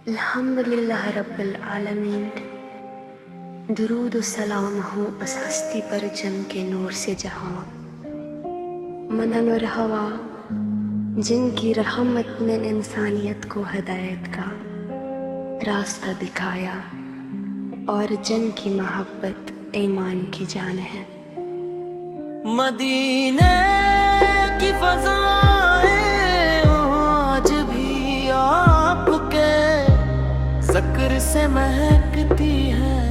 अल्हम्दुलिल्लाह रब्बिल आलमीन। दुरूद व सलाम हो उस हस्ती पर जम के नूर से जहाँ, मदन और हवा जिनकी रहमत ने इंसानियत को हिदायत का रास्ता दिखाया, और जन की मोहब्बत ईमान की जान है। मदीने की फ़ज़ाएं आज भी आपके ज़िक्र से महकती हैं।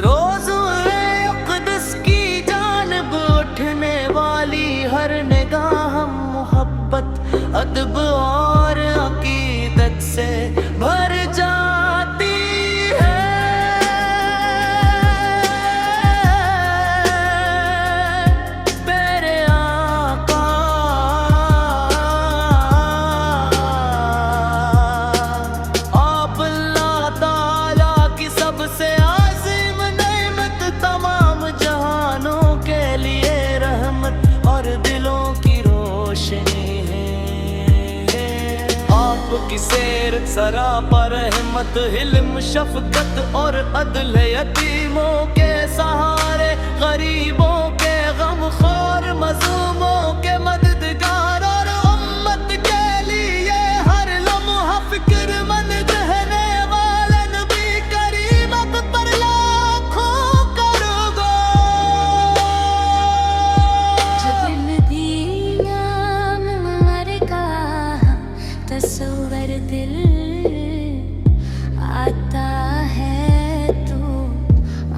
रोज़े अक़दस की जानिब उठने वाली हर निगाह मोहब्बत, अदब और अक़ीदत से भर जाती है। मेरे आका आप अल्लाह ताला की सबसे आज़ीम नेमत, तमाम जहानों के लिए रहमत और दिलों की रोशनी है। आपकी सैर सरापर रहमत, हिल्म, शफ़क़त और अदल, यतीमों के सहारे, गरीबों के गमख़ोर, मज़लूमों के मददगार, और उम्मत के लिए हर लम्हा फ़िक्रमंद रहने वाले नबी करीम पर लाखों करोड़ों। तस्वर दिल आता है तो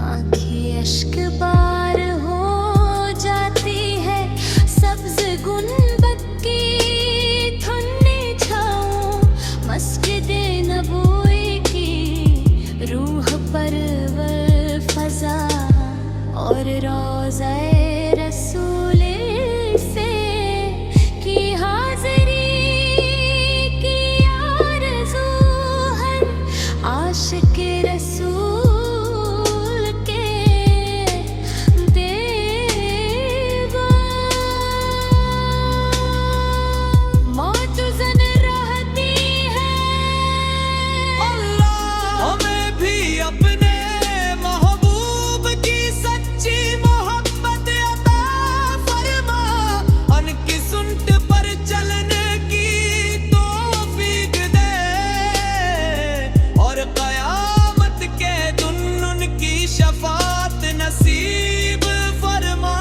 आँखें अश्क बार हो जाती है। सब्ज़ गुंबद की धुन्नी छाँव, मस्जिद नबवी की रूह परवर फ़ज़ा, और रोज़ा रसूल से की हाज़री की आरज़ू है। आशिक रसूल के देवा मौजूज़न रहती है। अल्लाह हमें भी अपने महबूब की सच्ची मोहब्बत अता फरमा, उनकी सुन्नत पर चलने की तौफीक दे, और क़यामत के दिन उनकी शफ़ाअत नसीब फरमा।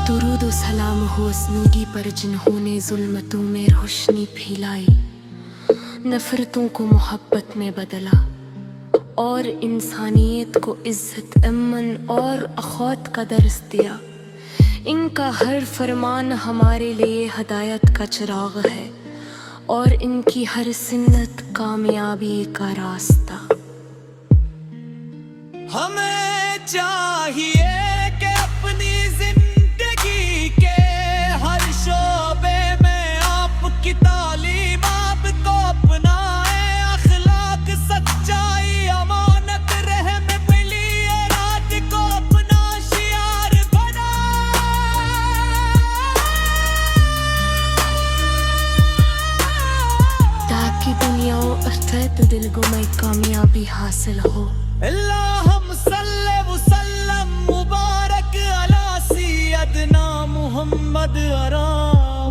दुरूद व सलाम हो उस नूरी पर जिन्होंने ज़ुल्मतों में रोशनी फैलाई, नफ़रतों को मोहब्बत में बदला, और इंसानियत को इज़्ज़त, अमन और अख़ौत का दर्स दिया। इनका हर फरमान हमारे लिए हिदायत का चिराग है, और इनकी हर सुन्नत कामयाबी का रास्ता। हमें चाहिए कि अपनी जिंदगी के हर शोबे में आपकी तालीम आपको अपनाए। अखलाक, सच्चाई, अमानत, रहम, बिलीरात को अपना शियार बनाए, ताकि दुनिया व आखिरत दिल गुमाई कामयाबी हासिल हो। अल्लाहुम्मा सल्ली व सल्लम मुबारक अला सय्यदना मुहम्मद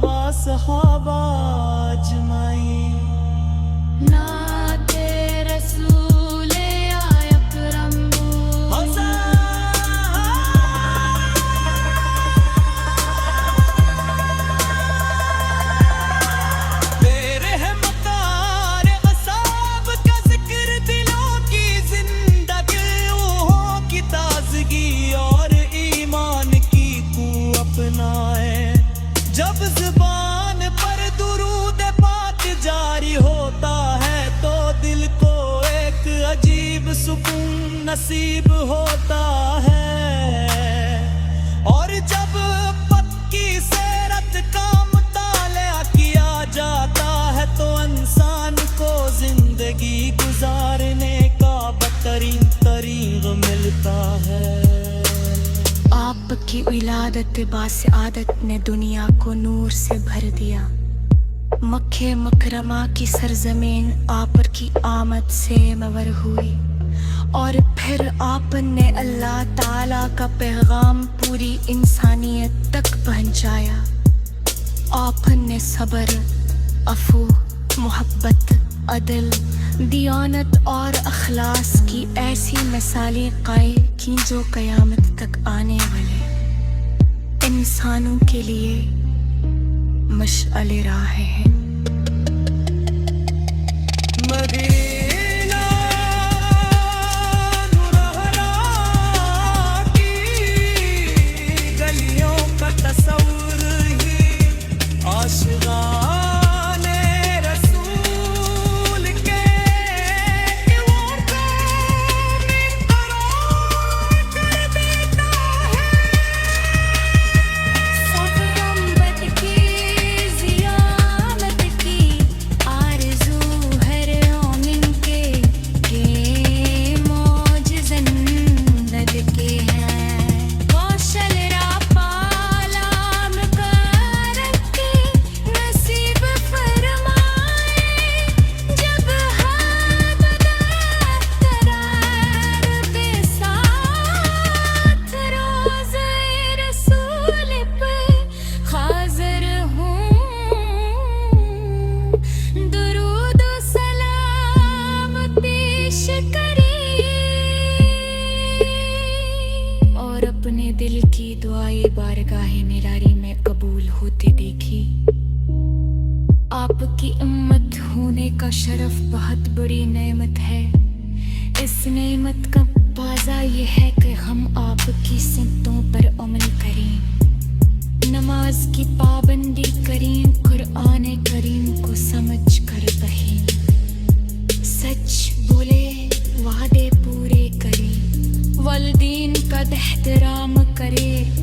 व सहाबा अजमाइन। नाते रसूल आय अकरम तेरे हैं मकार असाब का जिक्र, दिलों की जिंदगियों की ताजगी और ईमान की तू अपनाए। जब ज़ुबान पर दुरूद पाक जारी होता है तो दिल को एक अजीब सुकून नसीब होता है, और जब पक्की सीरत का मुताला किया जाता है तो इंसान को जिंदगी गुजारने का बदतरीन तरीक़ा मिलता है। आपके आपकी विलादत बासआदत ने दुनिया को नूर से भर दिया। मक्के मुकरमा की सरजमीन आप की आमद से मवर हुई और फिर आपने अल्लाह ताला का पैगाम पूरी इंसानियत तक पहुंचाया। आपने सब्र, अफू, मोहब्बत, अदल, दियानत और अखलास की ऐसी मिसालें कायम की जो क़यामत तक आने वाले इंसानों के लिए मशअल राह हैं। मदीना मुनव्वरा की गलियों का तस्वुर ही आशिक़ाने रसूल के दीवार को बेकरार कर देता है। सफरंबत की ज़ियामत की आरज़ू हर मोमिन के मौज ज़िंदद के हैं। कौशल रापालाम करम के नसीब फरमाए जब तरार के साथ रोज़े रसूल पे हाज़िर हूँ। दुरूद व सलाम पेश करिए और अपने दिल की दुआएं बारगाहे निरारी में कबूल होते देखी। आपकी उम्मत होने का शरफ बहुत बड़ी नेमत है। इस नेमत का बाज़ा ये है कि हम आपकी सुन्नतों पर अमल करें, नमाज की पाबंदी करें, कुरान करीम को समझ कर पढ़ें, सच बोले, वादे पूरे करें, वालिदैन का एहतराम करें,